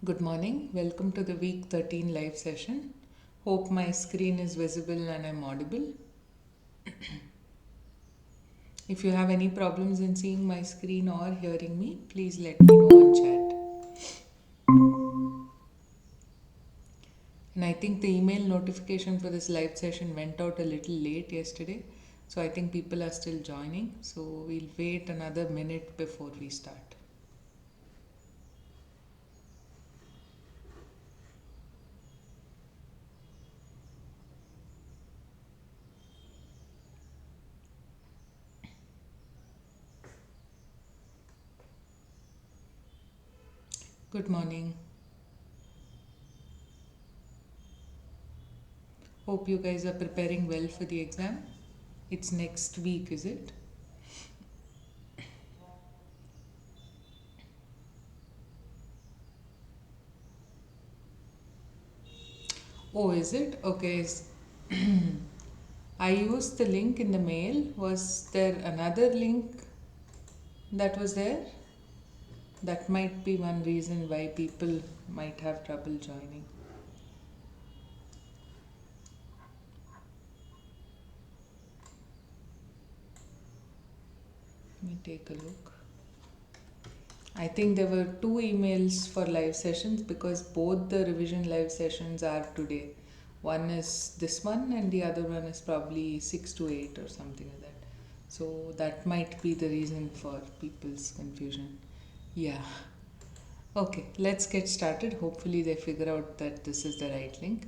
Good morning. Welcome to the week 13 live session. Hope my screen is visible and I'm audible. If you have any problems in seeing my screen or hearing me, please let me know on chat. And I think the email notification for this live session went out a little late yesterday. So I think people are still joining. So we'll wait another minute before we start. Good morning. Hope you guys are preparing well for the exam. It's next week, is it? Oh, is it? Okay. I used the link in the mail. Was there another link that was there? That might be one reason why people might have trouble joining. Let me take a look. I think there were two emails for live sessions because both the revision live sessions are today. One is this one and the other one is probably 6 to 8 or something like that. So that might be the reason for people's confusion. Yeah. Okay, let's get started. Hopefully they figure out that this is the right link.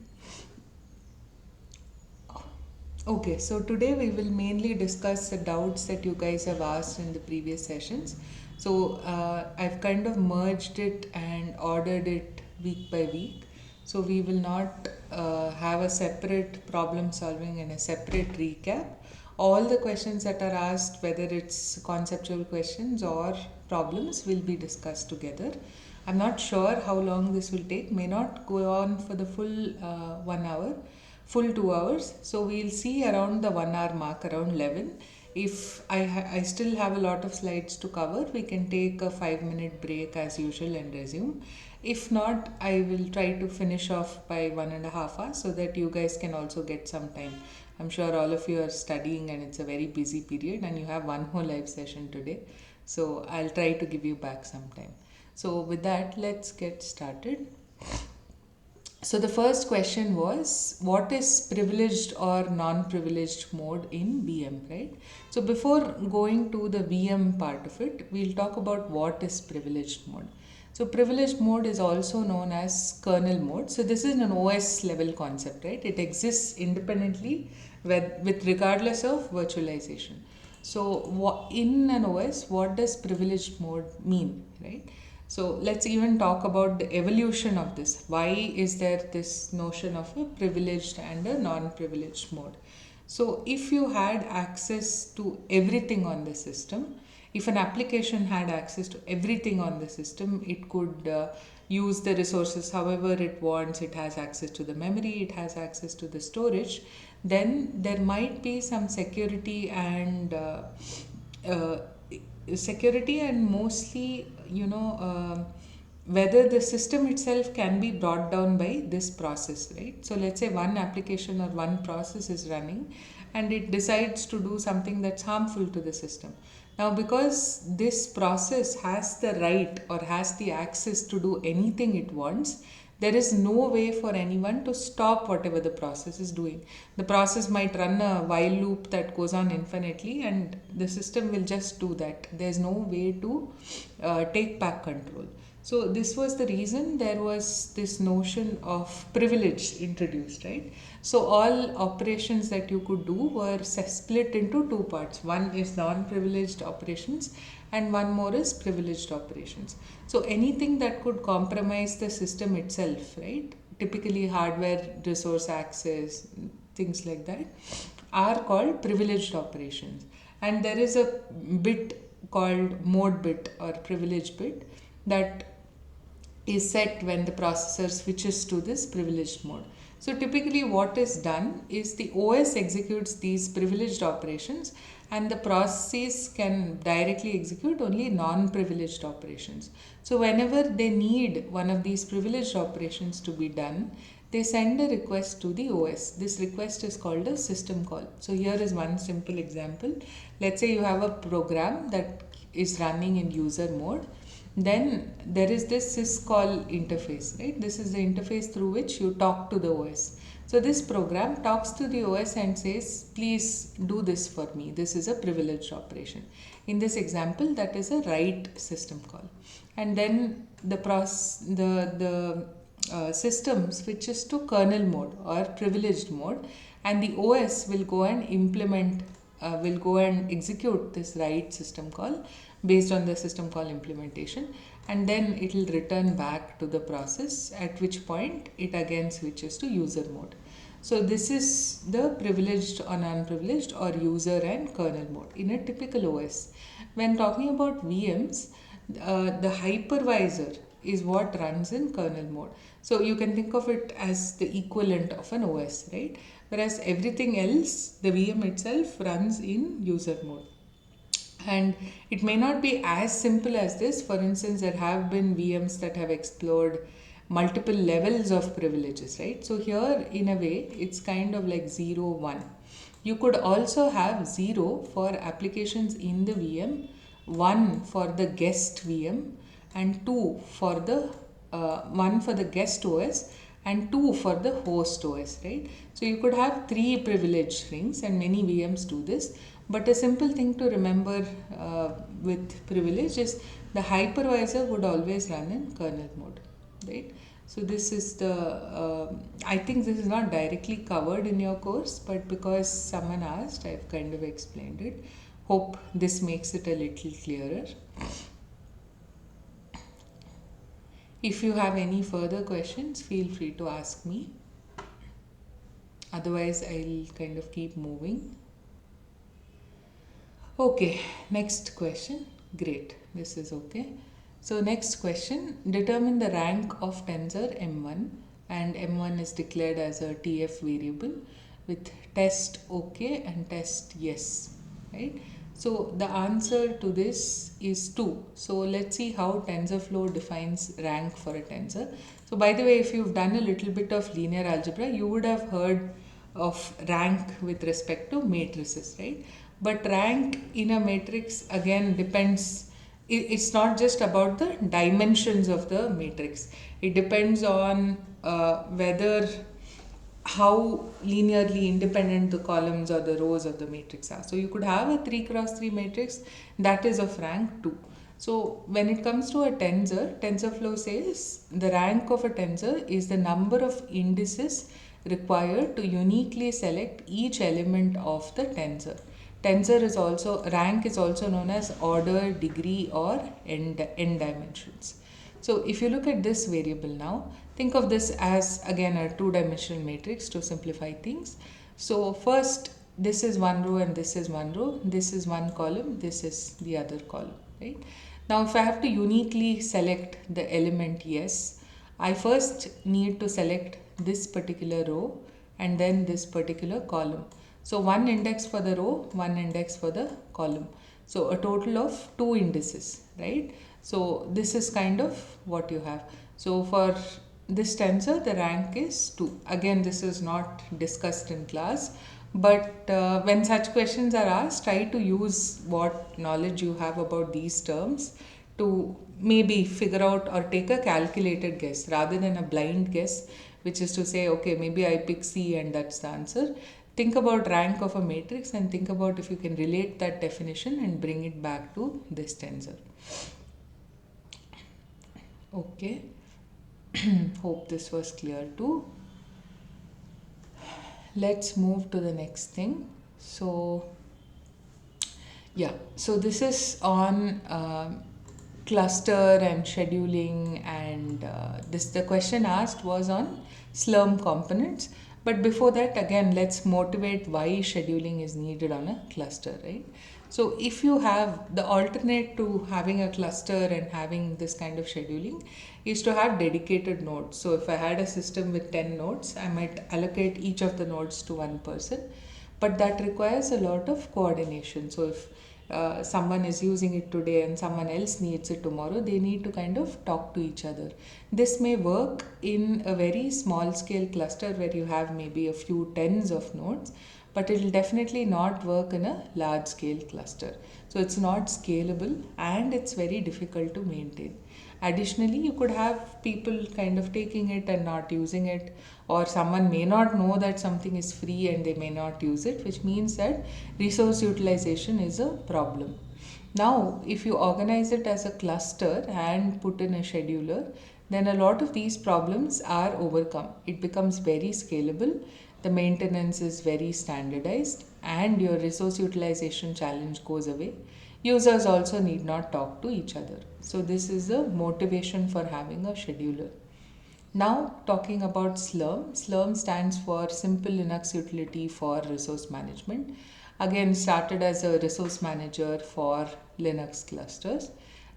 Okay, so today we will mainly discuss the doubts that you guys have asked in the previous sessions. So I've kind of merged it and ordered it week by week. So we will not have a separate problem solving and a separate recap. All the questions that are asked, whether it's conceptual questions or problems, will be discussed together. I'm not sure how long this will take, may not go on for the full 1 hour, full 2 hours. So we'll see around the 1 hour mark, around 11. If I still have a lot of slides to cover, we can take a 5 minute break as usual and resume. If not, I will try to finish off by 1.5 hours so that you guys can also get some time. I'm sure all of you are studying and it's a very busy period and you have one whole live session today. So I'll try to give you back some time. So with that, let's get started. So the first question was, what is privileged or non-privileged mode in VM, right? So before going to the VM part of it, we'll talk about what is privileged mode. So privileged mode is also known as kernel mode. So this is an OS level concept, right? It exists independently with regardless of virtualization. So in an OS, what does privileged mode mean, right? So let's even talk about the evolution of this. Why is there this notion of a privileged and a non-privileged mode? So if you had access to everything on the system, if an application had access to everything on the system, it could use the resources however it wants. It has access to the memory, it has access to the storage. Then there might be some security and uh, mostly, whether the system itself can be brought down by this process, right? So let's say one application or one process is running and it decides to do something that's harmful to the system. Now, because this process has the right or has the access to do anything it wants, there is no way for anyone to stop whatever the process is doing. The process might run a while loop that goes on infinitely, and the system will just do that. There's no way to take back control. So, this was the reason there was this notion of privilege introduced, right? So, all operations that you could do were split into two parts. One is non privileged operations, and one more is privileged operations. So anything that could compromise the system itself, right? Typically hardware, resource access, things like that, are called privileged operations. And there is a bit called mode bit or privilege bit that is set when the processor switches to this privileged mode. So typically what is done is the OS executes these privileged operations, and the processes can directly execute only non-privileged operations. So whenever they need one of these privileged operations to be done, they send a request to the OS. This request is called a system call. So here is one simple example. Let's say you have a program that is running in user mode. Then there is this syscall interface, right? This is the interface through which you talk to the OS. So this program talks to the OS and says, please do this for me. This is a privileged operation. In this example, that is a write system call. And then the system switches to kernel mode or privileged mode, and the OS will go and will go and execute this write system call based on the system call implementation, and then it will return back to the process, at which point it again switches to user mode. So this is the privileged or non-privileged or user and kernel mode in a typical OS. When talking about VMs, the hypervisor is what runs in kernel mode. So you can think of it as the equivalent of an OS, right? Whereas everything else, the VM itself runs in user mode. And it may not be as simple as this. For instance, there have been VMs that have explored multiple levels of privileges, right? So here, in a way, it's kind of like 0, 1. You could also have 0 for applications in the VM, 1 for the guest VM, and 2 for the 1 for the guest OS, and 2 for the host OS, right? So you could have 3 privilege rings, and many VMs do this. But a simple thing to remember with privilege is the hypervisor would always run in kernel mode, right? So this is I think this is not directly covered in your course, but because someone asked, I've kind of explained it. Hope this makes it a little clearer. If you have any further questions, feel free to ask me. Otherwise, I'll kind of keep moving. Okay, next question. Great, this is okay. So next question, determine the rank of tensor M1, and M1 is declared as a TF variable with test OK and test yes, right? So the answer to this is 2. So let's see how TensorFlow defines rank for a tensor. So by the way, if you've done a little bit of linear algebra, you would have heard of rank with respect to matrices, right? But rank in a matrix again depends, it's not just about the dimensions of the matrix. It depends on whether how linearly independent the columns or the rows of the matrix are. So you could have a 3 cross 3 matrix that is of rank 2. So when it comes to a tensor, TensorFlow says the rank of a tensor is the number of indices required to uniquely select each element of the tensor. Tensor is also, rank is also known as order, degree, or n dimensions. So if you look at this variable now, think of this as again a 2-dimensional matrix to simplify things. So first, this is one row and this is one row, this is one column, this is the other column, right? Now if I have to uniquely select the element yes, I first need to select this particular row and then this particular column. So one index for the row, one index for the column. So a total of 2 indices, right? So this is kind of what you have. So for this tensor, the rank is 2. Again, this is not discussed in class, but when such questions are asked, try to use what knowledge you have about these terms to maybe figure out or take a calculated guess rather than a blind guess, which is to say, okay, maybe I pick C and that's the answer. Think about rank of a matrix and think about if you can relate that definition and bring it back to this tensor. Okay, hope this was clear too. Let's move to the next thing. So yeah, so this is on cluster and scheduling, and the question asked was on Slurm components. But before that, again, let's motivate why scheduling is needed on a cluster, right? So if you have the alternate to having a cluster and having this kind of scheduling is to have dedicated nodes. So if I had a system with 10 nodes, I might allocate each of the nodes to one person, but that requires a lot of coordination. So if someone is using it today and someone else needs it tomorrow, they need to kind of talk to each other. This may work in a very small scale cluster where you have maybe a few tens of nodes, but it will definitely not work in a large scale cluster. So it's not scalable and it's very difficult to maintain. Additionally, you could have people kind of taking it and not using it, or someone may not know that something is free and they may not use it, which means that resource utilization is a problem. Now, if you organize it as a cluster and put in a scheduler, then a lot of these problems are overcome. It becomes very scalable, the maintenance is very standardized, and your resource utilization challenge goes away. Users also need not talk to each other. So, this is the motivation for having a scheduler. Now, talking about Slurm. Slurm stands for Simple Linux Utility for Resource Management. Again, started as a resource manager for Linux clusters,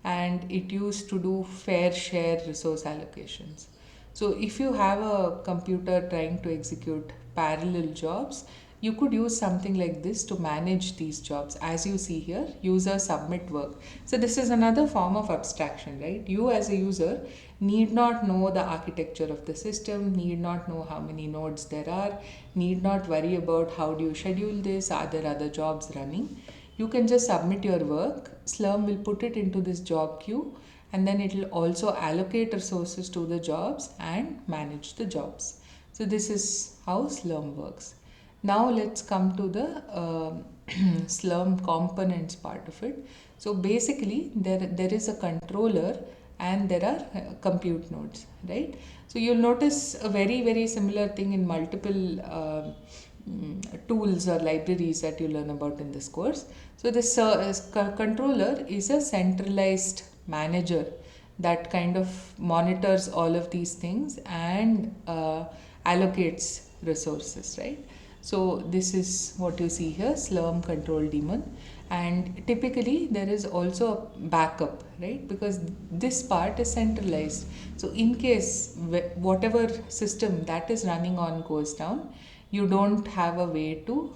and it used to do fair share resource allocations. So, if you have a computer trying to execute parallel jobs, you could use something like this to manage these jobs. As you see here, user submit work. So this is another form of abstraction, right? You as a user need not know the architecture of the system, need not know how many nodes there are, need not worry about how do you schedule this, are there other jobs running. You can just submit your work, Slurm will put it into this job queue, and then it will also allocate resources to the jobs and manage the jobs. So this is how Slurm works. Now let's come to the Slurm components part of it. So basically there is a controller and there are compute nodes, right? So you'll notice a very similar thing in multiple tools or libraries that you learn about in this course. So this controller is a centralized manager that kind of monitors all of these things and allocates resources, right? So this is what you see here, Slurm control daemon, and typically there is also a backup, right? Because this part is centralized. So in case whatever system that is running on goes down, you don't have a way to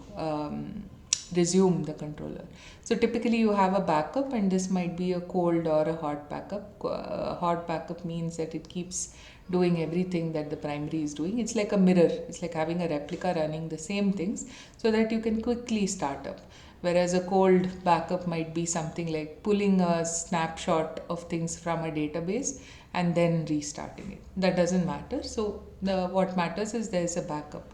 resume the controller. So typically you have a backup, and this might be a cold or a hot backup. Hot backup means that it keeps doing everything that the primary is doing. It's like a mirror, it's like having a replica running the same things so that you can quickly start up. Whereas a cold backup might be something like pulling a snapshot of things from a database and then restarting it. That doesn't matter. So what matters is there is a backup.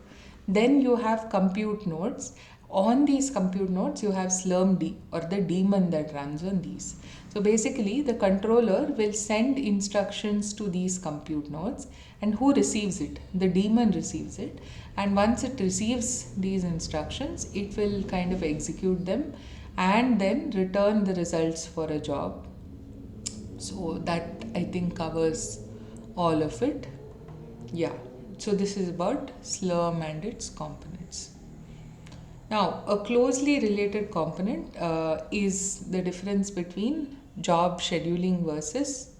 Then you have compute nodes. On these compute nodes, you have slurmd or the daemon that runs on these. So basically, the controller will send instructions to these compute nodes, and who receives it? The daemon receives it. And once it receives these instructions, it will kind of execute them and then return the results for a job. So that I think covers all of it. Yeah. So this is about Slurm and its components. Now, a closely related component is the difference between job scheduling versus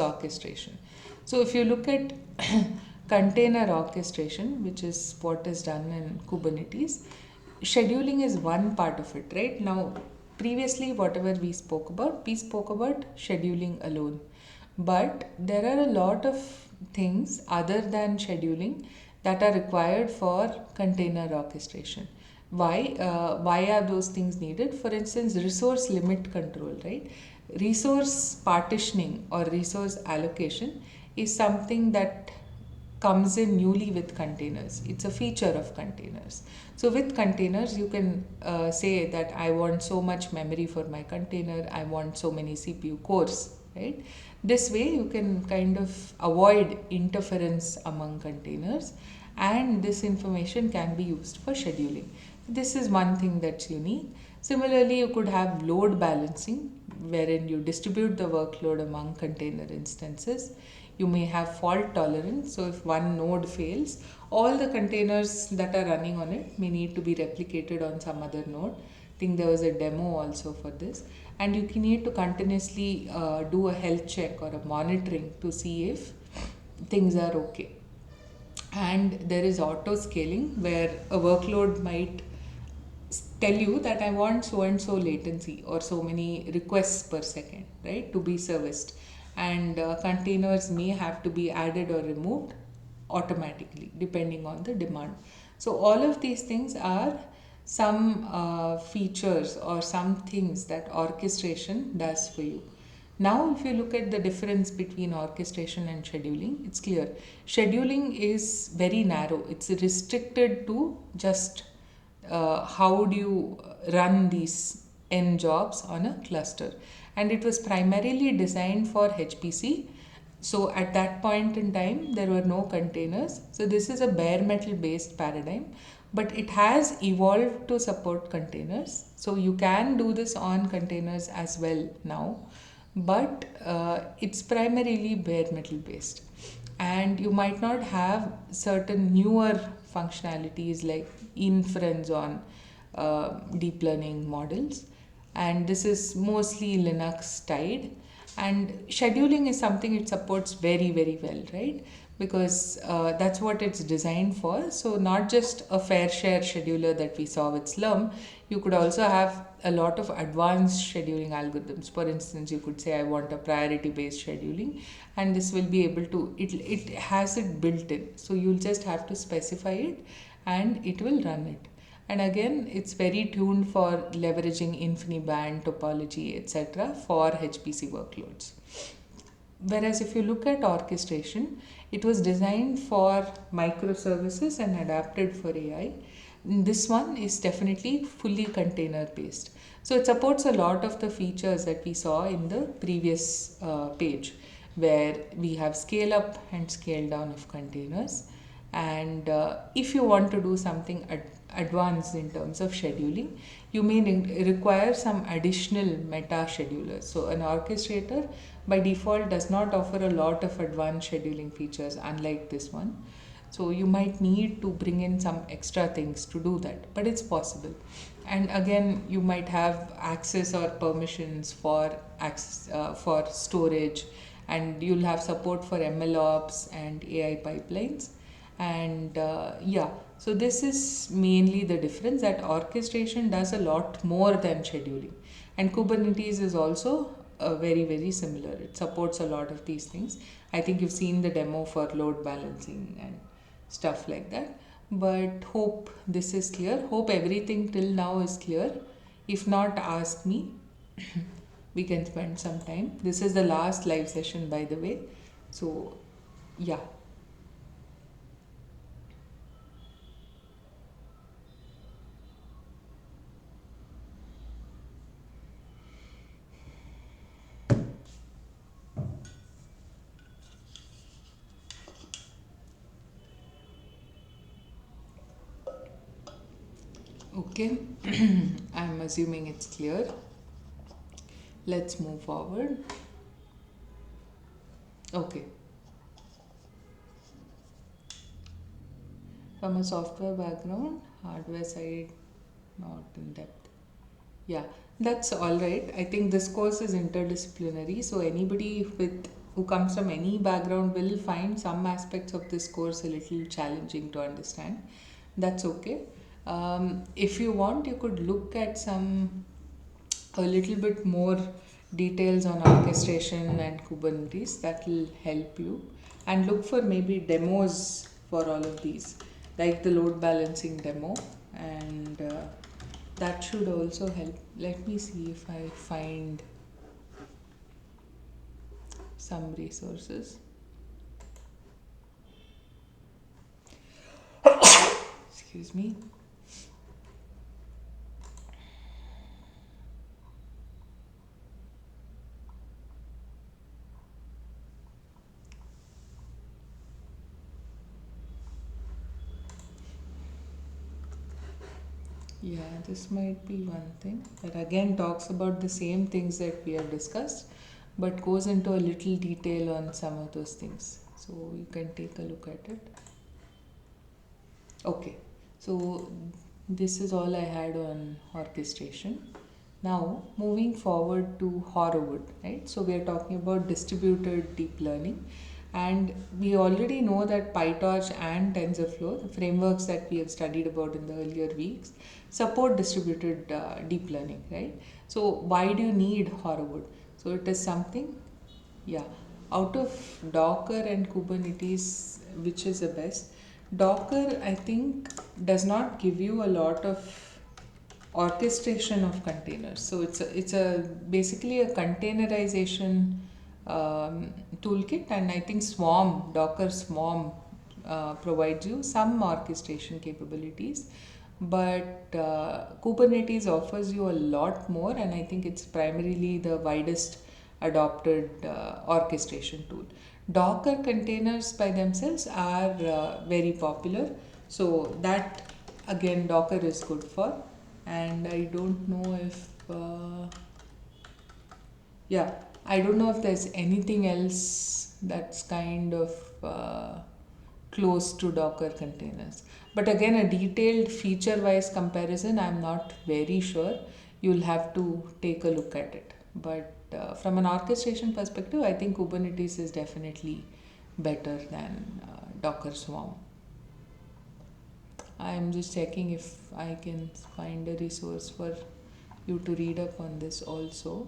orchestration. So, if you look at container orchestration, which is what is done in Kubernetes, scheduling is one part of it, right? Now, previously, whatever we spoke about scheduling alone. But there are a lot of things other than scheduling that are required for container orchestration. Why are those things needed? For instance, resource limit control, right? Resource partitioning or resource allocation is something that comes in newly with containers. It's a feature of containers. So with containers, you can say that I want so much memory for my container, I want so many CPU cores, right? This way you can kind of avoid interference among containers, and this information can be used for scheduling. This is one thing that's unique. Similarly, you could have load balancing, wherein you distribute the workload among container instances. You may have fault tolerance, so if one node fails, all the containers that are running on it may need to be replicated on some other node. think there was a demo also for this. And you can need to continuously do a health check or a monitoring to see if things are okay. And there is auto scaling where a workload might tell you that I want so and so latency or so many requests per second, right, to be serviced. And containers may have to be added or removed automatically depending on the demand. So, all of these things are some features or some things that orchestration does for you. Now, if you look at the difference between orchestration and scheduling, it's clear. Scheduling is very narrow, it's restricted to just how do you run these n jobs on a cluster, and it was primarily designed for HPC. So at that point in time there were no containers, so this is a bare metal based paradigm, but it has evolved to support containers, so you can do this on containers as well now, but it's primarily bare metal based, and you might not have certain newer functionalities like inference on deep learning models, and this is mostly Linux tied. And scheduling is something it supports very very well, right, because that's what it's designed for. So not just a fair share scheduler that we saw with Slurm, you could also have a lot of advanced scheduling algorithms. For instance, you could say I want a priority based scheduling, and this will be able to, it has it built in, so you'll just have to specify it and it will run it. And again, it's very tuned for leveraging InfiniBand topology, etc., for HPC workloads. Whereas if you look at orchestration, it was designed for microservices and adapted for AI. This one is definitely fully container based. So it supports a lot of the features that we saw in the previous page, where we have scale up and scale down of containers. And if you want to do something advanced in terms of scheduling, you may require some additional meta schedulers. So an orchestrator by default does not offer a lot of advanced scheduling features, unlike this one. So you might need to bring in some extra things to do that, but it's possible. And again, you might have access or permissions for access for storage, and you'll have support for MLOps and AI pipelines. And yeah, so this is mainly the difference, that orchestration does a lot more than scheduling. And Kubernetes is also very very similar, it supports a lot of these things. I think you've seen the demo for load balancing and stuff like that, but hope this is clear, hope everything till now is clear. If not, ask me. We can spend some time. This is the last live session, by the way, so yeah. Okay, I'm assuming it's clear. Let's move forward. Okay. From a software background, hardware side, not in depth. Yeah, that's all right. I think this course is interdisciplinary, so anybody who comes from any background will find some aspects of this course a little challenging to understand. That's okay. If you want, you could look at a little bit more details on orchestration and Kubernetes. That will help you, and look for maybe demos for all of these, like the load balancing demo, and that should also help. Let me see if I find some resources. Excuse me. Yeah, this might be one thing that again talks about the same things that we have discussed, but goes into a little detail on some of those things. So you can take a look at it. Okay, so this is all I had on orchestration. Now, moving forward to Horowitz, right? So, we are talking about distributed deep learning, and we already know that PyTorch and TensorFlow, the frameworks that we have studied about in the earlier weeks, support distributed deep learning, right? So, why do you need Horowitz? So, it is something, yeah, out of Docker and Kubernetes, which is the best? Docker, I think, does not give you a lot of orchestration of containers. So it's a basically a containerization toolkit, and I think Swarm, Docker Swarm, provides you some orchestration capabilities. But Kubernetes offers you a lot more, and I think it's primarily the widest adopted orchestration tool. Docker containers by themselves are very popular, so that again Docker is good for. And I don't know if yeah, I don't know if there's anything else that's kind of close to Docker containers. But again, a detailed feature wise comparison, I'm not very sure. You'll have to take a look at it. But from an orchestration perspective, I think Kubernetes is definitely better than Docker Swarm. I'm just checking if I can find a resource for you to read up on this also.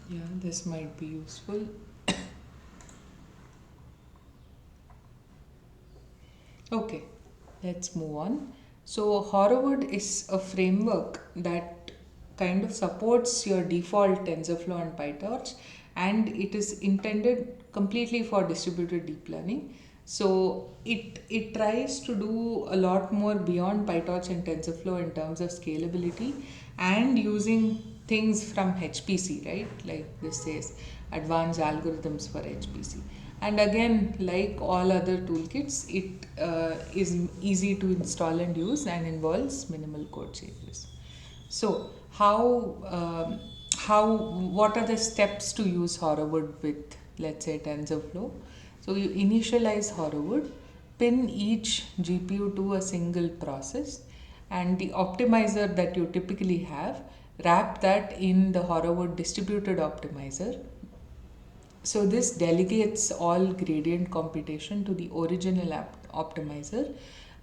Yeah, this might be useful. Okay, let's move on. So, Horowitz is a framework that kind of supports your default TensorFlow and PyTorch, and it is intended completely for distributed deep learning. So, it tries to do a lot more beyond PyTorch and TensorFlow in terms of scalability and using things from HPC, right? Like this says, advanced algorithms for HPC. And again, like all other toolkits, it is easy to install and use and involves minimal code changes. So, what are the steps to use Horowitz with, let's say, TensorFlow? So, you initialize Horowitz, pin each GPU to a single process, and the optimizer that you typically have, wrap that in the Horowitz distributed optimizer. So this delegates all gradient computation to the original optimizer,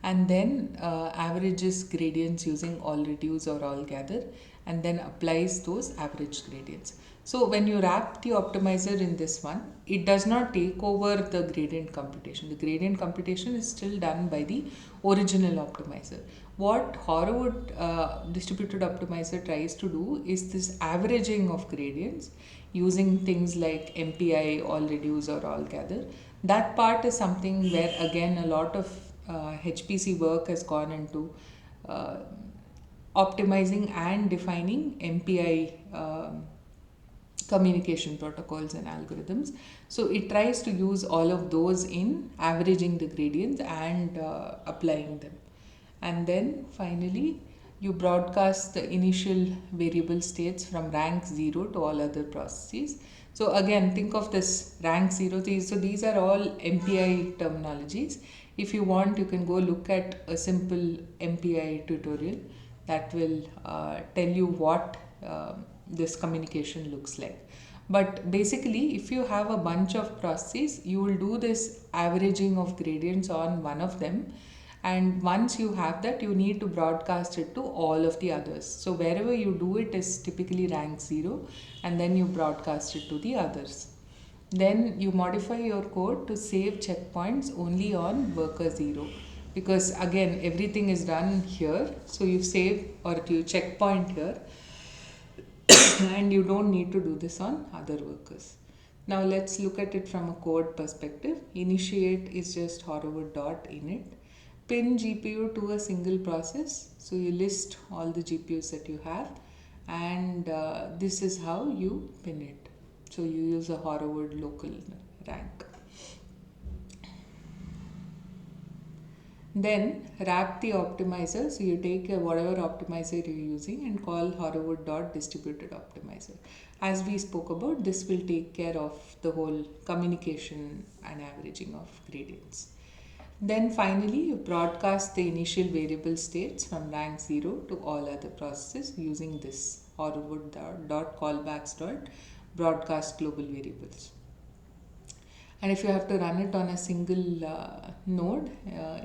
and then averages gradients using all reduce or all gather, and then applies those average gradients. So when you wrap the optimizer in this one, it does not take over the gradient computation. The gradient computation is still done by the original optimizer. What Horowitz distributed optimizer tries to do is this averaging of gradients using things like MPI, all reduce or all gather. That part is something where again a lot of HPC work has gone into uh, optimizing and defining MPI communication protocols and algorithms. So it tries to use all of those in averaging the gradients and applying them. And then finally, you broadcast the initial variable states from rank 0 to all other processes. So again, think of this rank 0. So these are all MPI terminologies. If you want, you can go look at a simple MPI tutorial that will tell you what this communication looks like. But basically, if you have a bunch of processes, you will do this averaging of gradients on one of them, and once you have that, you need to broadcast it to all of the others. So wherever you do it is typically rank 0, and then you broadcast it to the others. Then you modify your code to save checkpoints only on worker 0, because again everything is done here, so you save or you checkpoint here and you don't need to do this on other workers. Now let's look at it from a code perspective. Initiate is just Horowitz.init. pin GPU to a single process. So you list all the GPUs that you have, and this is how you pin it. So you use a Horoward local rank. Then wrap the optimizer. So you take whatever optimizer you're using and call Horoward dot distributed optimizer. As we spoke about, this will take care of the whole communication and averaging of gradients. Then finally, you broadcast the initial variable states from rank 0 to all other processes using this Horoward dot callbacks dot broadcast global variables. And if you have to run it on a single node,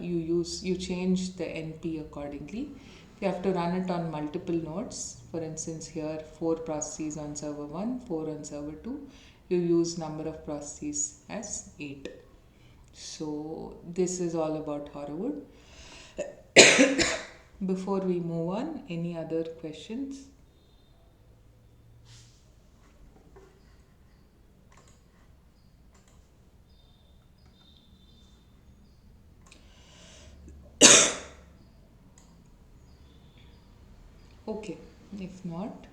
you change the NP accordingly. If you have to run it on multiple nodes, for instance here 4 processes on server 1, 4 on server 2, you use number of processes as 8. So this is all about Horoward. Before we move on, any other questions? Okay, if not.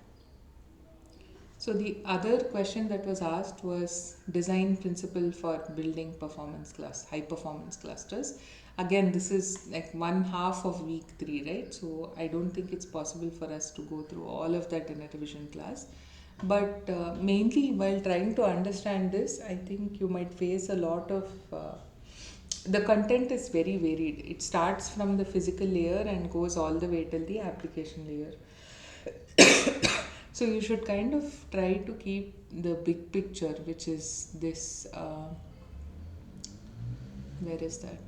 So the other question that was asked was design principle for building high performance clusters. Again, this is like one half of week 3, right? So I don't think it's possible for us to go through all of that in a revision class. But mainly while trying to understand this, I think you might face a lot of the content is very varied. It starts from the physical layer and goes all the way till the application layer. So you should kind of try to keep the big picture, which is this. Where is that?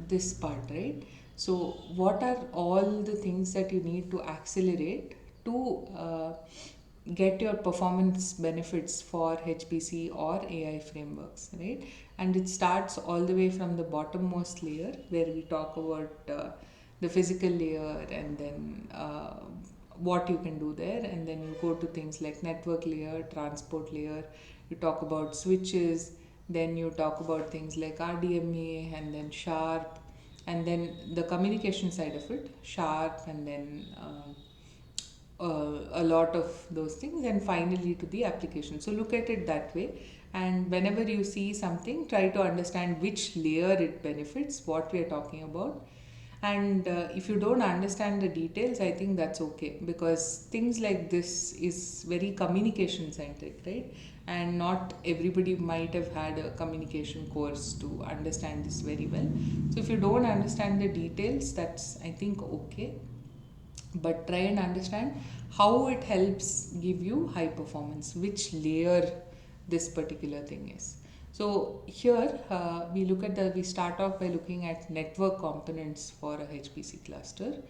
This part, right? So what are all the things that you need to accelerate to get your performance benefits for HPC or AI frameworks, right? And it starts all the way from the bottommost layer where we talk about the physical layer, and then what you can do there, and then you go to things like network layer, transport layer, you talk about switches, then you talk about things like RDMA, and then sharp, and then the communication side of it, sharp, and then a lot of those things, and finally to the application. So look at it that way, and whenever you see something, try to understand which layer it benefits, what we are talking about. And if you don't understand the details, I think that's okay, because things like this is very communication centric, right? And not everybody might have had a communication course to understand this very well. So if you don't understand the details, that's, I think, okay, but try and understand how it helps give you high performance, which layer this particular thing is. So here we start off by looking at network components for a HPC cluster.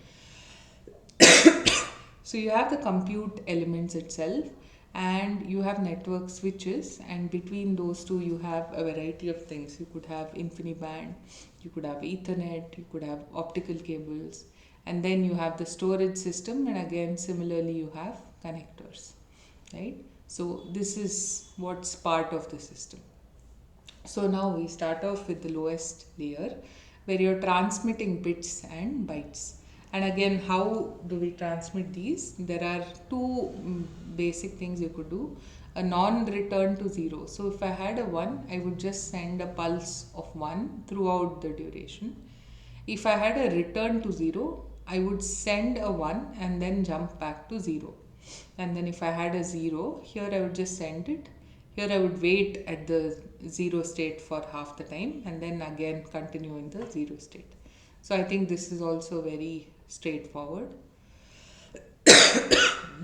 So you have the compute elements itself, and you have network switches, and between those two you have a variety of things. You could have InfiniBand, you could have Ethernet, you could have optical cables, and then you have the storage system, and again similarly you have connectors, right? So this is what's part of the system. So now we start off with the lowest layer where you're transmitting bits and bytes. And again, how do we transmit these? There are two basic things you could do. A non-return to 0. So if I had a 1, I would just send a pulse of 1 throughout the duration. If I had a return to 0, I would send a 1 and then jump back to 0. And then if I had a 0, here I would just send it. Here I would wait at the 0 state for half the time and then again continue in the 0 state. So I think this is also very straightforward.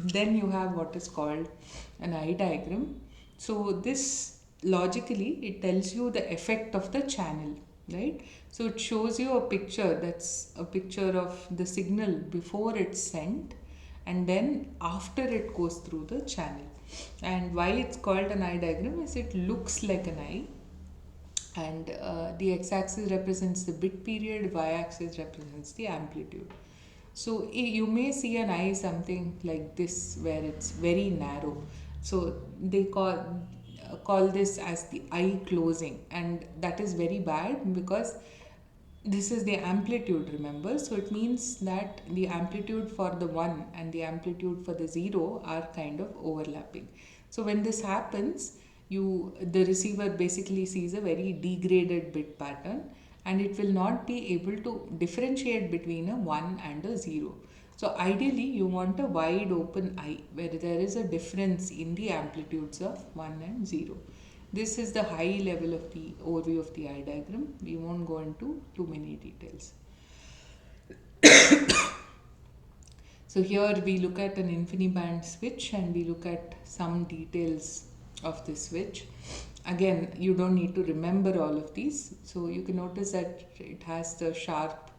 Then you have what is called an eye diagram. So this logically it tells you the effect of the channel, right? So it shows you a picture, that's a picture of the signal before it's sent and then after it goes through the channel. And why it's called an eye diagram is it looks like an eye, and the x-axis represents the bit period, y-axis represents the amplitude. So you may see an eye something like this where it's very narrow. So they call this as the eye closing, and that is very bad because this is the amplitude, remember, so it means that the amplitude for the 1 and the amplitude for the 0 are kind of overlapping. So when this happens, the receiver basically sees a very degraded bit pattern, and it will not be able to differentiate between a 1 and a 0. So ideally you want a wide open eye where there is a difference in the amplitudes of 1 and 0. This is the high level of the overview of the eye diagram. We won't go into too many details. So here we look at an InfiniBand switch and we look at some details of the switch. Again, you don't need to remember all of these. So you can notice that it has the sharp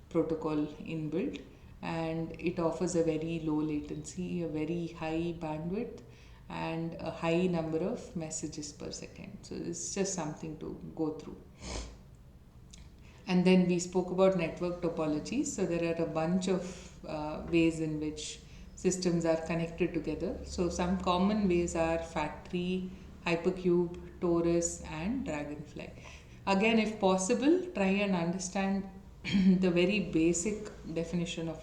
protocol inbuilt, and it offers a very low latency, a very high bandwidth, and a high number of messages per second. So it's just something to go through. And then we spoke about network topologies. So there are a bunch of ways in which systems are connected together. So some common ways are factory, hypercube, torus, and dragonfly. Again, if possible, try and understand the very basic definition of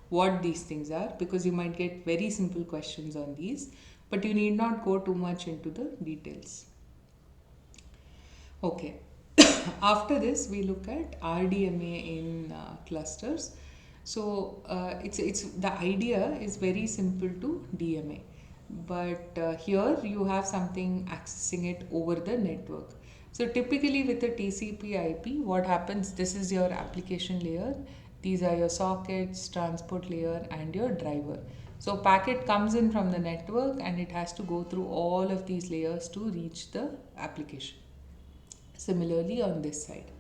what these things are, because you might get very simple questions on these, but you need not go too much into the details. Okay. After this, we look at RDMA in clusters. So it's the idea is very simple to DMA, but here you have something accessing it over the network. So typically with a TCP/IP, what happens? This is your application layer. These are your sockets, transport layer, and your driver. So packet comes in from the network and it has to go through all of these layers to reach the application. Similarly on this side,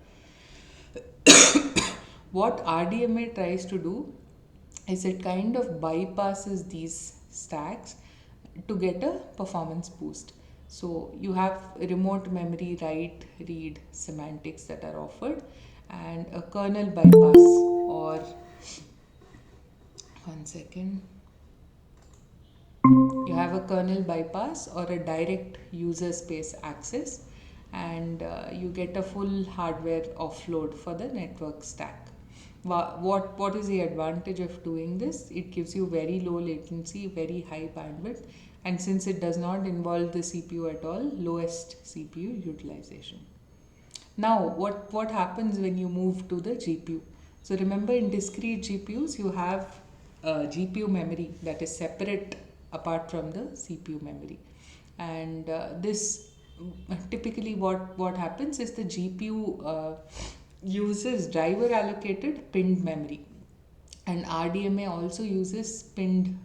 what RDMA tries to do is it kind of bypasses these stacks to get a performance boost. So you have remote memory write read semantics that are offered, and a kernel bypass, or one second, you have a kernel bypass or a direct user space access, and you get a full hardware offload for the network stack. What is the advantage of doing this? It gives you very low latency, very high bandwidth, and since it does not involve the CPU at all, lowest CPU utilization. Now, what happens when you move to the GPU? So remember, in discrete GPUs, you have GPU memory that is separate apart from the CPU memory. And this typically what happens is the GPU uses driver allocated pinned memory, and RDMA also uses pinned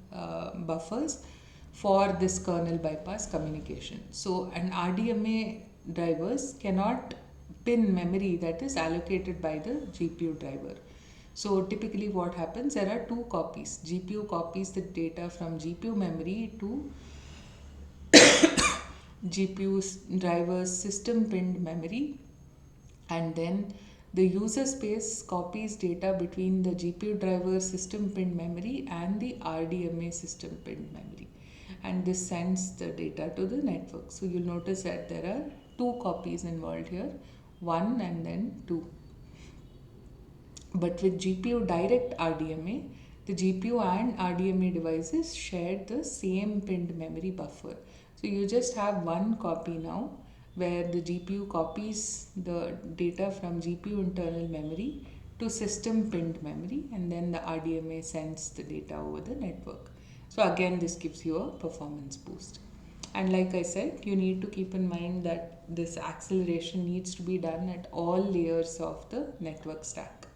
buffers for this kernel bypass communication. So an RDMA drivers cannot pin memory that is allocated by the GPU driver. So typically what happens, there are two copies. GPU copies the data from GPU memory to GPU's driver's system pinned memory, and then the user space copies data between the GPU driver system pinned memory and the RDMA system pinned memory, and this sends the data to the network. So you'll notice that there are two copies involved here, one and then two. But with GPU direct RDMA, the GPU and RDMA devices share the same pinned memory buffer. So you just have one copy now, where the GPU copies the data from GPU internal memory to system pinned memory, and then the RDMA sends the data over the network. So again, this gives you a performance boost. And like I said, you need to keep in mind that this acceleration needs to be done at all layers of the network stack,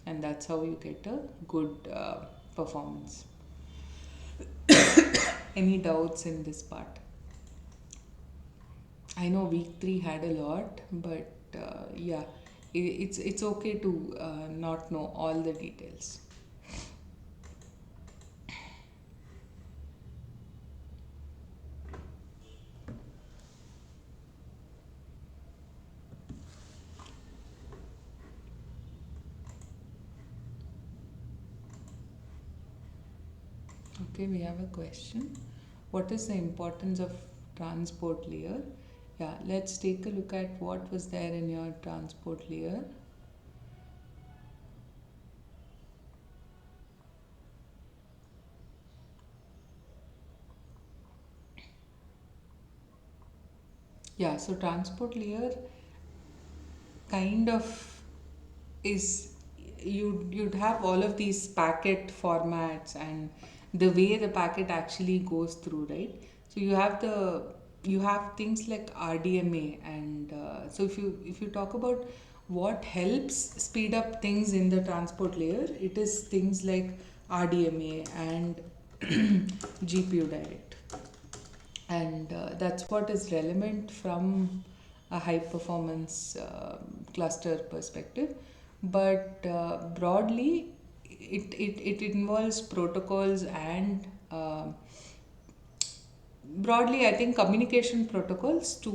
and that's how you get a good performance. Any doubts in this part? I know week 3 had a lot, but yeah, it's okay to not know all the details. Okay, we have a question. What is the importance of transport layer? Yeah, let's take a look at what was there in your transport layer. Yeah, so transport layer kind of is you'd have all of these packet formats and the way the packet actually goes through, right? So you have things like RDMA, and so if you talk about what helps speed up things in the transport layer, it is things like RDMA and GPU direct, and that's what is relevant from a high performance cluster perspective. But broadly, it involves protocols and broadly, I think communication protocols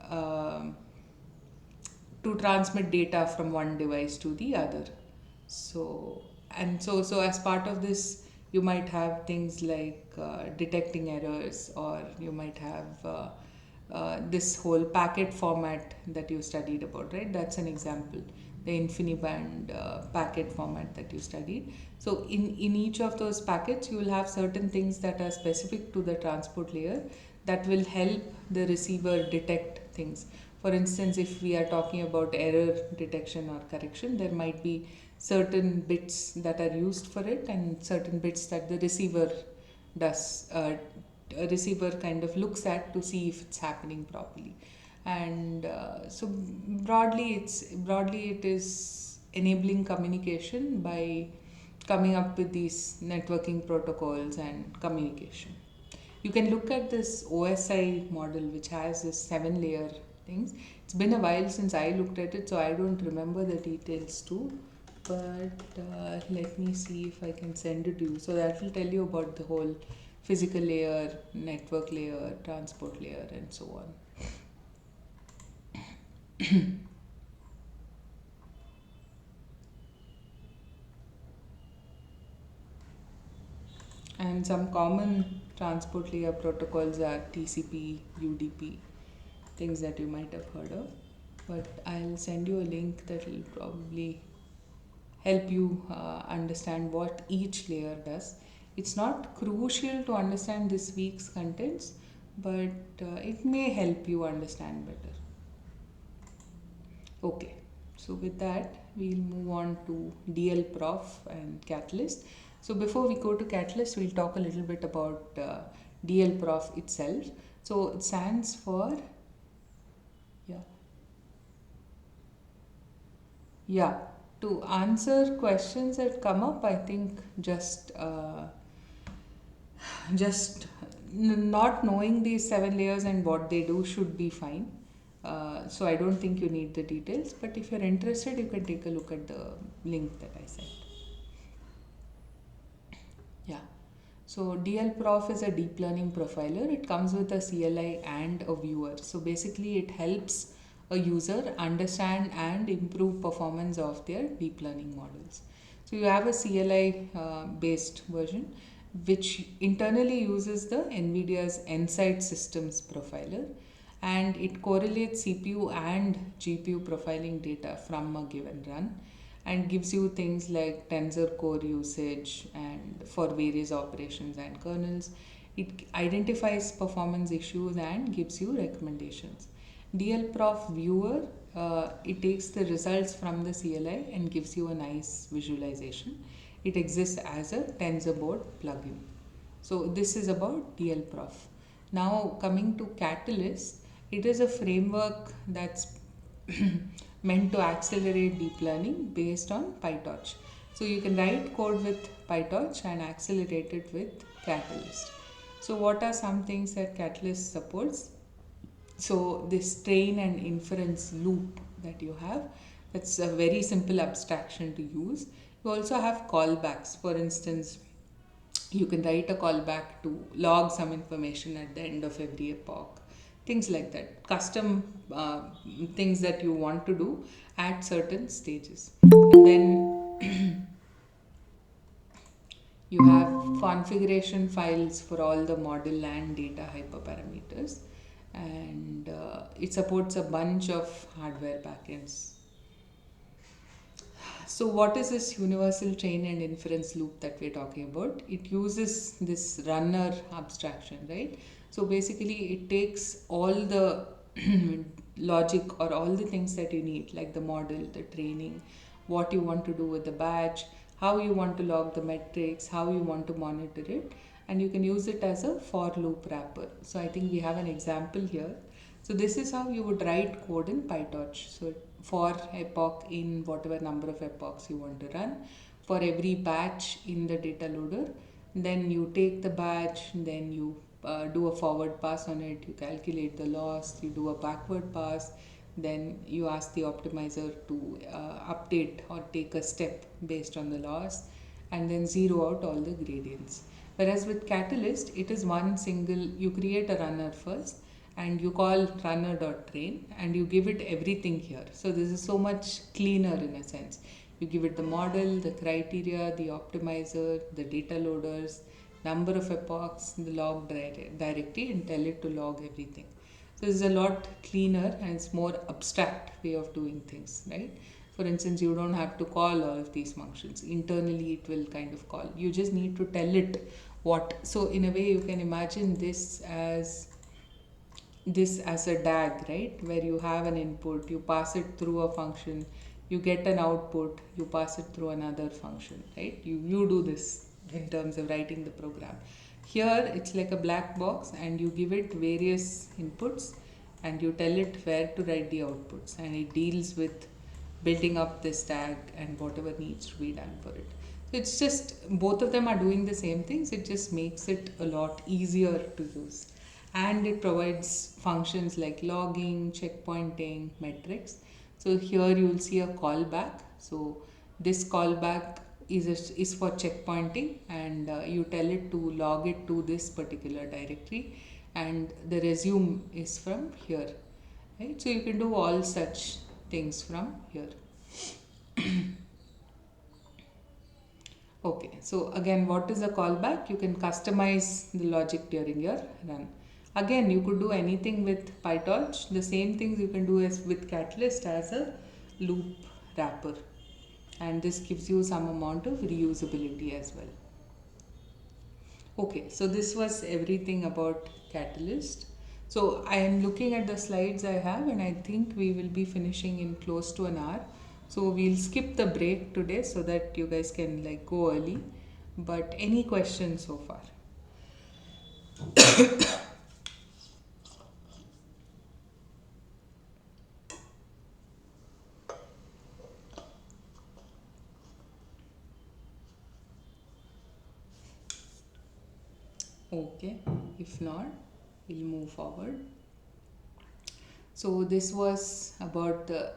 um to transmit data from one device to the other. So, so as part of this, you might have things like detecting errors, or you might have this whole packet format that you studied about, right? That's an example, the InfiniBand packet format that you studied. So in each of those packets, you will have certain things that are specific to the transport layer that will help the receiver detect things. For instance, if we are talking about error detection or correction, there might be certain bits that are used for it and certain bits that the receiver does. A receiver kind of looks at to see if it's happening properly, and so broadly it is enabling communication by coming up with these networking protocols and communication. You can look at this OSI model, which has this 7 layer things. It's been a while since I looked at it, so I don't remember the details too. But let me see if I can send it to you. So that will tell you about the whole physical layer, network layer, transport layer, and so on. And some common transport layer protocols are TCP, UDP, things that you might have heard of. But I'll send you a link that will probably help you understand what each layer does. It's not crucial to understand this week's contents, but it may help you understand better. Okay, so with that, we'll move on to DL Prof and Catalyst. So before we go to Catalyst, we'll talk a little bit about DL Prof itself. So it stands for, yeah, yeah. To answer questions that come up, I think just not knowing these 7 layers and what they do should be fine. So I don't think you need the details, but if you're interested, you can take a look at the link that I sent. Yeah. So DL Prof is a deep learning profiler. It comes with a CLI and a viewer. So basically, it helps a user understand and improve performance of their deep learning models. So you have a CLI based version, which internally uses the NVIDIA's Nsight Systems profiler, and it correlates CPU and GPU profiling data from a given run and gives you things like tensor core usage and for various operations and kernels. It identifies performance issues and gives you recommendations. DLProf viewer, it takes the results from the CLI and gives you a nice visualization. It exists as a tensor board plugin. So this is about DLProf. Now coming to Catalyst, it is a framework that's meant to accelerate deep learning based on PyTorch. So you can write code with PyTorch and accelerate it with Catalyst. So what are some things that Catalyst supports? So this train and inference loop that you have, that's a very simple abstraction to use. You also have callbacks. For instance, you can write a callback to log some information at the end of every epoch, things like that, custom things that you want to do at certain stages. And then you have configuration files for all the model and data hyperparameters, and it supports a bunch of hardware backends. So, what is this universal chain and inference loop that we're talking about? It uses this runner abstraction, right? So, basically, it takes all the logic or all the things that you need, like the model, the training, what you want to do with the batch, how you want to log the metrics, how you want to monitor it, and you can use it as a for loop wrapper. So I think we have an example here. So this is how you would write code in PyTorch. So for epoch in whatever number of epochs you want to run, for every batch in the data loader, then you take the batch, then you do a forward pass on it, you calculate the loss, you do a backward pass, then you ask the optimizer to update or take a step based on the loss, and then zero out all the gradients. Whereas with Catalyst, it is one single, you create a runner first and you call runner.train and you give it everything here. So this is so much cleaner in a sense. You give it the model, the criteria, the optimizer, the data loaders, number of epochs, the log directory, and tell it to log everything. So this is a lot cleaner and it's more abstract way of doing things, right? For instance, you don't have to call all of these functions. Internally, it will kind of call. You just need to tell it what. So in a way, you can imagine this as a DAG, right? Where you have an input, you pass it through a function, you get an output, you pass it through another function, right? You do this in terms of writing the program. Here it's like a black box and you give it various inputs and you tell it where to write the outputs, and it deals with building up this tag and whatever needs to be done for it. So it's just both of them are doing the same things, it just makes it a lot easier to use. And it provides functions like logging, checkpointing, metrics. So here you will see a callback. So this callback is for checkpointing, and you tell it to log it to this particular directory, and the resume is from here, right? So you can do all such things from here. Okay, so again, what is a callback? You can customize the logic during your run. Again, you could do anything with PyTorch. The same things you can do as with Catalyst as a loop wrapper. And this gives you some amount of reusability as well. Okay, so this was everything about Catalyst. So I am looking at the slides I have, and I think we will be finishing in close to an hour. So we'll skip the break today so that you guys can like go early. But any questions so far? Okay, if not, we'll move forward. So this was about the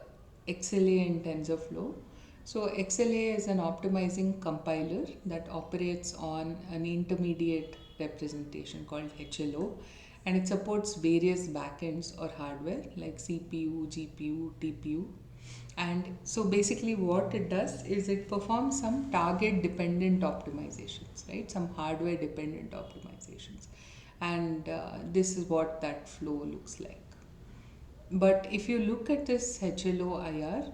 XLA in TensorFlow. So XLA is an optimizing compiler that operates on an intermediate representation called HLO, and it supports various backends or hardware like CPU, GPU, TPU. And so basically what it does is it performs some target dependent optimizations, right? Some hardware dependent optimizations. And this is what that flow looks like. But if you look at this HLO IR,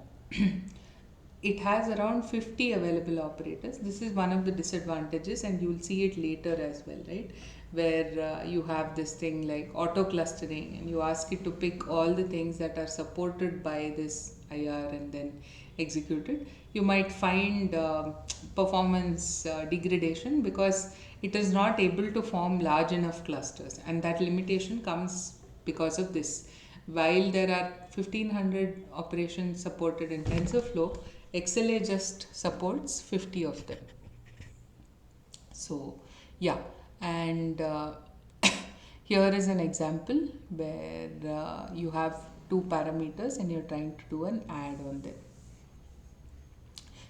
it has around 50 available operators. This is one of the disadvantages, and you'll see it later as well, right? Where you have this thing like auto clustering, and you ask it to pick all the things that are supported by this IR and then execute it. You might find performance degradation because it is not able to form large enough clusters, and that limitation comes because of this. While there are 1500 operations supported in TensorFlow, XLA just supports 50 of them. So, yeah, and here is an example where you have two parameters and you're trying to do an add on them.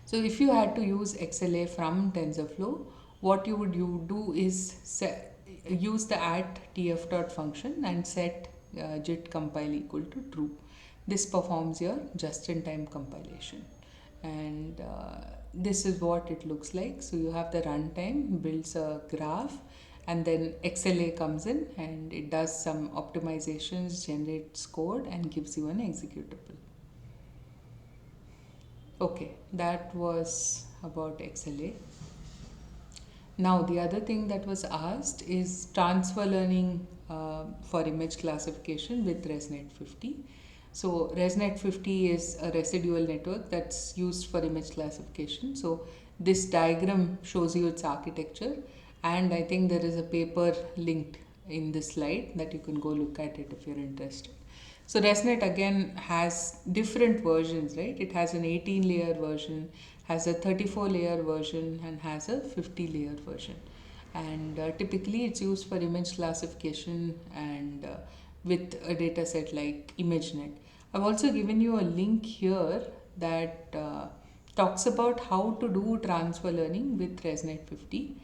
So, if you had to use XLA from TensorFlow, what you would do is use the at tf function and set JIT compile equal to true. This performs your just-in-time compilation, and this is what it looks like. So you have the runtime, builds a graph, and then XLA comes in and it does some optimizations, generates code, and gives you an executable. Okay, that was about XLA. Now, the other thing that was asked is transfer learning for image classification with ResNet 50. So, ResNet 50 is a residual network that's used for image classification. So, this diagram shows you its architecture, and I think there is a paper linked in this slide that you can go look at it if you're interested. So ResNet again has different versions, right? It has an 18 layer version, has a 34 layer version, and has a 50 layer version. And typically it's used for image classification and with a data set like ImageNet. I've also given you a link here that talks about how to do transfer learning with ResNet 50.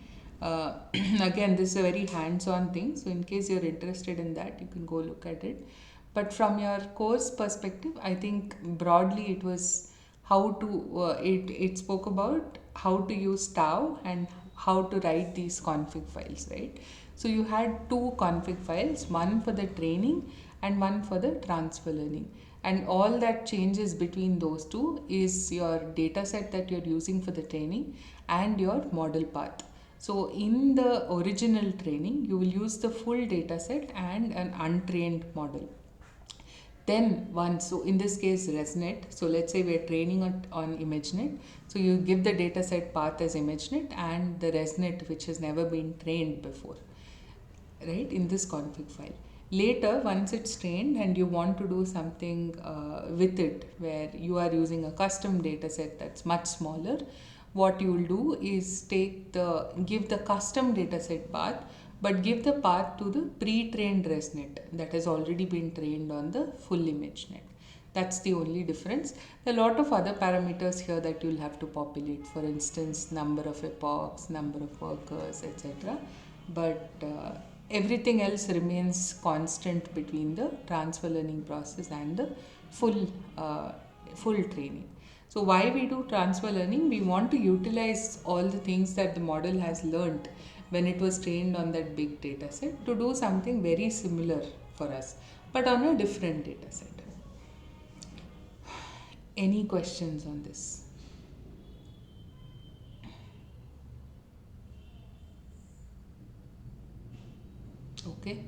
Again, this is a very hands-on thing, so in case you're interested in that, you can go look at it. But from your course perspective, I think broadly it was how to it spoke about how to use tau and how to write these config files, right? So you had two config files, one for the training and one for the transfer learning, and all that changes between those two is your data set that you're using for the training and your model path. So in the original training, you will use the full data set and an untrained model. Then once, so in this case ResNet, so let's say we're training on ImageNet. So you give the dataset path as ImageNet and the ResNet which has never been trained before, right, in this config file. Later, once it's trained and you want to do something with it where you are using a custom dataset that's much smaller, what you will do is give the custom dataset path, but give the path to the pre-trained ResNet that has already been trained on the full ImageNet. That's the only difference. There are a lot of other parameters here that you'll have to populate. For instance, number of epochs, number of workers, etc. But everything else remains constant between the transfer learning process and the full training. So why we do transfer learning? We want to utilize all the things that the model has learned when it was trained on that big data set to do something very similar for us, but on a different data set. Any questions on this? Okay,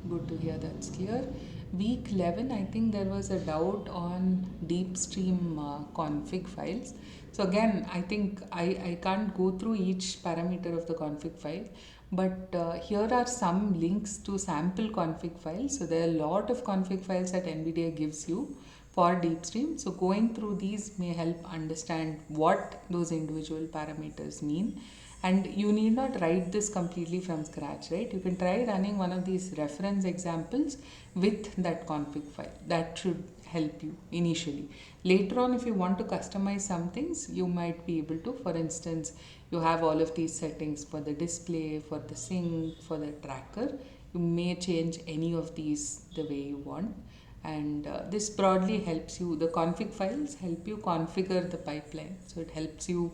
good to hear that's clear. Week 11, I think there was a doubt on deep stream config files. So again, I think I can't go through each parameter of the config file, but here are some links to sample config files. So there are a lot of config files that NVIDIA gives you for deep stream. So going through these may help understand what those individual parameters mean. And you need not write this completely from scratch, right? You can try running one of these reference examples with that config file. That should help you initially. Later on, if you want to customize some things, you might be able to. For instance, you have all of these settings for the display, for the sync, for the tracker. You may change any of these the way you want. And this broadly helps you. The config files help you configure the pipeline. So it helps you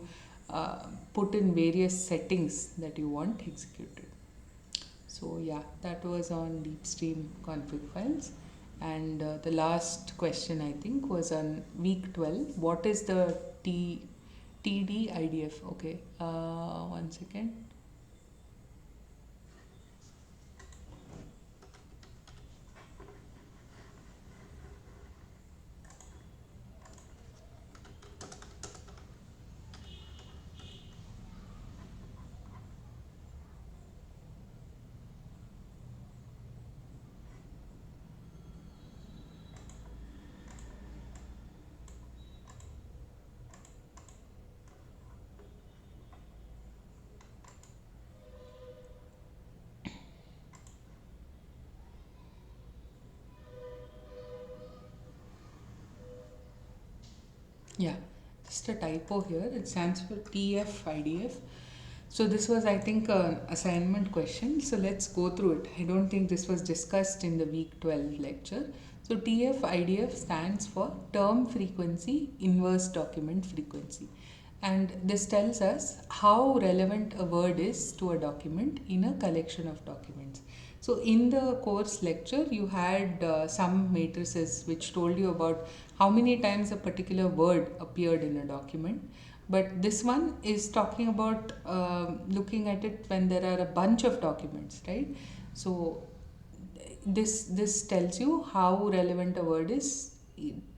put in various settings that you want executed. So yeah, that was on deep stream config files. And the last question I think was on week 12. What is the TD IDF? Okay, 1 second. Yeah, just a typo here. It stands for TF-IDF. So this was, I think, an assignment question. So let's go through it. I don't think this was discussed in the week 12 lecture. So TF-IDF stands for Term Frequency Inverse Document Frequency. And this tells us how relevant a word is to a document in a collection of documents. So in the course lecture, you had some matrices which told you about how many times a particular word appeared in a document. But this one is talking about looking at it when there are a bunch of documents, right? So this tells you how relevant a word is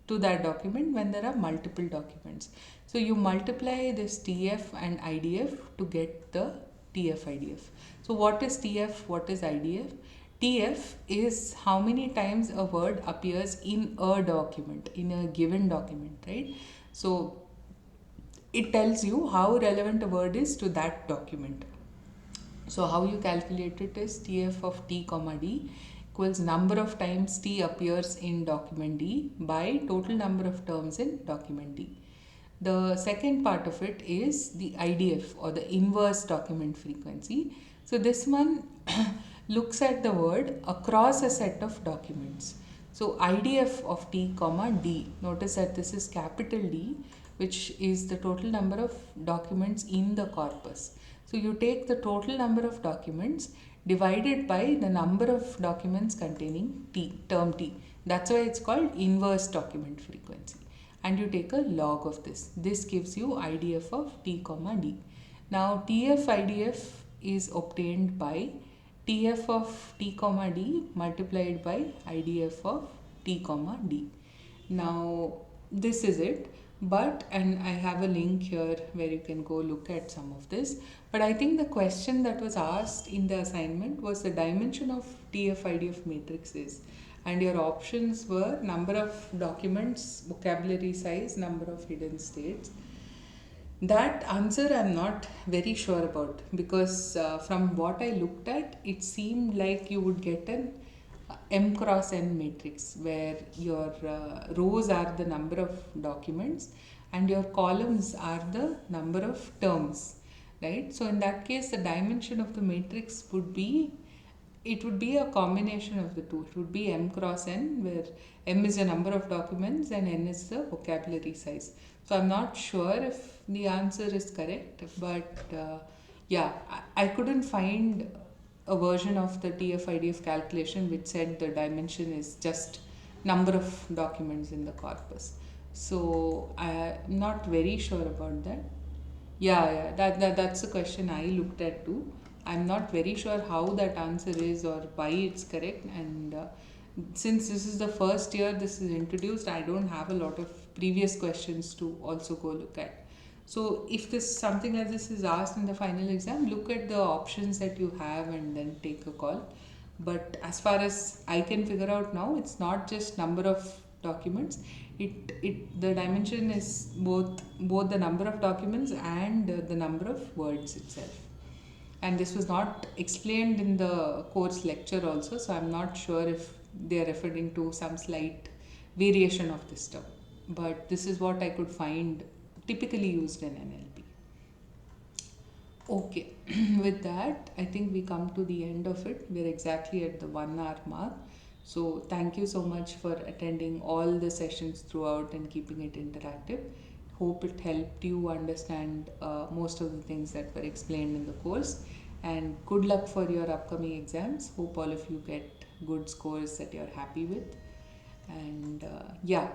to that document when there are multiple documents. So you multiply this TF and IDF to get the TF IDF. So what is TF? What is IDF? TF is how many times a word appears in a document, in a given document, right? So it tells you how relevant a word is to that document. So how you calculate it is TF of T comma D equals number of times T appears in document D by total number of terms in document D. The second part of it is the IDF or the inverse document frequency. So this one looks at the word across a set of documents. So IDF of T comma D, notice that this is capital D, which is the total number of documents in the corpus. So you take the total number of documents divided by the number of documents containing T, term T. That's why it's called inverse document frequency. And you take a log of this. This gives you IDF of T comma D. Now TF IDF is obtained by TF of T comma D multiplied by IDF of T comma D. Now this is it, but and I have a link here where you can go look at some of this. But I think the question that was asked in the assignment was the dimension of TF IDF matrices, and your options were number of documents, vocabulary size, number of hidden states. That answer I'm not very sure about, because from what I looked at, it seemed like you would get an M cross N matrix where your rows are the number of documents and your columns are the number of terms, right? So in that case, the dimension of the matrix would be, it would be a combination of the two. It would be M cross N, where M is the number of documents and N is the vocabulary size. So I'm not sure if the answer is correct, but yeah, I couldn't find a version of the TF-IDF calculation which said the dimension is just number of documents in the corpus. So I'm not very sure about that. Yeah, that's the question I looked at too. I'm not very sure how that answer is or why it's correct. And since this is the first year this is introduced, I don't have a lot of previous questions to also go look at. So if this something like this is asked in the final exam, look at the options that you have and then take a call. But as far as I can figure out now, it's not just number of documents. It the dimension is both the number of documents and the number of words itself. And this was not explained in the course lecture also, so I'm not sure if they are referring to some slight variation of this term. But this is what I could find typically used in NLP. Okay, with that, I think we come to the end of it. We're exactly at the 1 hour mark. So, thank you so much for attending all the sessions throughout and keeping it interactive. Hope it helped you understand most of the things that were explained in the course. And good luck for your upcoming exams. Hope all of you get good scores that you're happy with. And yeah,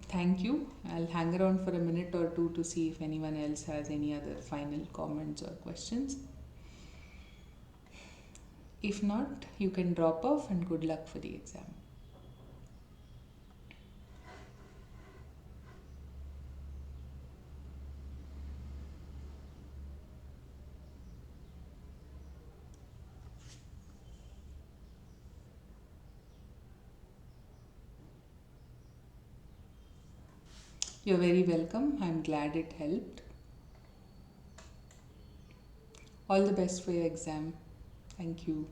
thank you. I'll hang around for a minute or two to see if anyone else has any other final comments or questions. If not, you can drop off, and good luck for the exam. You're very welcome. I'm glad it helped. All the best for your exam. Thank you.